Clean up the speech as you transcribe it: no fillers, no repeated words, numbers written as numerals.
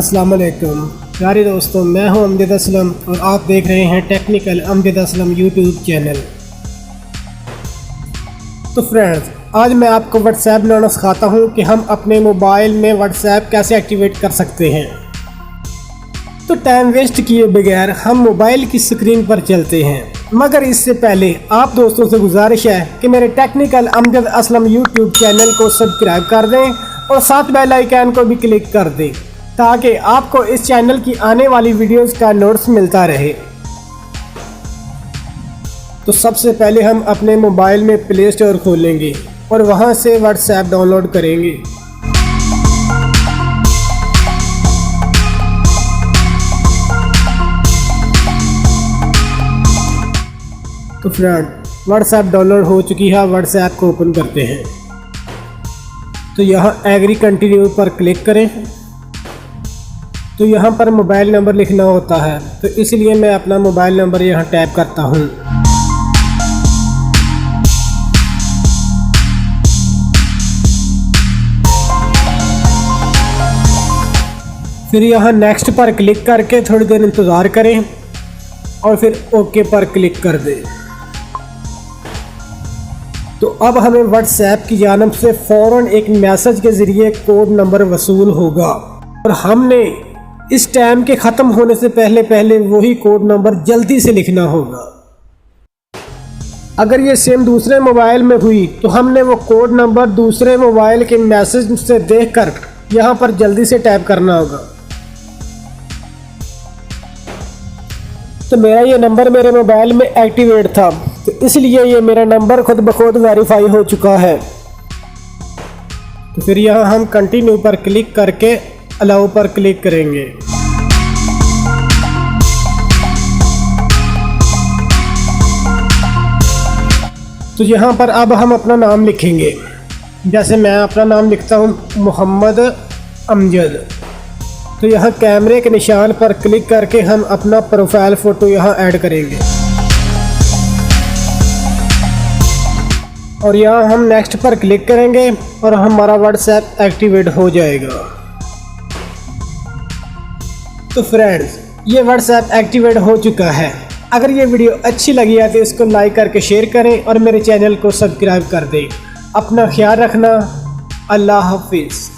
अस्सलाम वालेकुम प्यारे दोस्तों, मैं हूं अमजद असलम और आप देख रहे हैं technical Amjad Aslam YouTube channel. तो फ्रेंड्स, आज मैं आपको व्हाट्सएप बनाना सिखाता हूं कि हम अपने मोबाइल में व्हाट्सएप कैसे एक्टिवेट कर सकते हैं। तो टाइम वेस्ट किए बगैर हम मोबाइल की स्क्रीन पर चलते हैं, मगर इससे पहले आप दोस्तों से गुजारिश है कि मेरे technical Amjad Aslam YouTube channel को सब्सक्राइब कर दें और साथ बेल आइकन को भी क्लिक कर दें ताकि आपको इस चैनल की आने वाली वीडियोस का नोट्स मिलता रहे। तो सबसे पहले हम अपने मोबाइल में प्ले स्टोर खोलेंगे और वहां से व्हाट्सएप डाउनलोड करेंगे। तो फ्रेंड, व्हाट्सएप डाउनलोड हो चुकी है। व्हाट्सएप को ओपन करते हैं। तो यहाँ एग्री कंटिन्यू पर क्लिक करें। तो यहाँ पर मोबाइल नंबर लिखना होता है, तो इसलिए मैं अपना मोबाइल नंबर यहाँ टाइप करता हूँ। फिर यहाँ नेक्स्ट पर क्लिक करके थोड़ी देर इंतज़ार करें और फिर ओके पर क्लिक कर दें। तो अब हमें व्हाट्सएप की जानिब से फ़ौरन एक मैसेज के ज़रिए कोड नंबर वसूल होगा और हमने इस टाइम के ख़त्म होने से पहले वही कोड नंबर जल्दी से लिखना होगा। अगर ये सेम दूसरे मोबाइल में हुई तो हमने वो कोड नंबर दूसरे मोबाइल के मैसेज से देखकर यहाँ पर जल्दी से टाइप करना होगा। तो मेरा ये नंबर मेरे मोबाइल में एक्टिवेट था, तो इसलिए ये मेरा नंबर खुद ब खुद वेरीफाई हो चुका है। तो फिर यहाँ हम कंटिन्यू पर क्लिक करके अलाउ पर क्लिक करेंगे। तो यहाँ पर अब हम अपना नाम लिखेंगे। जैसे मैं अपना नाम लिखता हूँ मोहम्मद अमजद। तो यहाँ कैमरे के निशान पर क्लिक करके हम अपना प्रोफाइल फ़ोटो यहाँ ऐड करेंगे और यहाँ हम नेक्स्ट पर क्लिक करेंगे और हमारा व्हाट्सएप एक्टिवेट हो जाएगा। तो फ्रेंड्स, ये व्हाट्सएप एक्टिवेट हो चुका है। अगर ये वीडियो अच्छी लगी है तो इसको लाइक करके शेयर करें और मेरे चैनल को सब्सक्राइब कर दें। अपना ख्याल रखना। अल्लाह हाफिज़।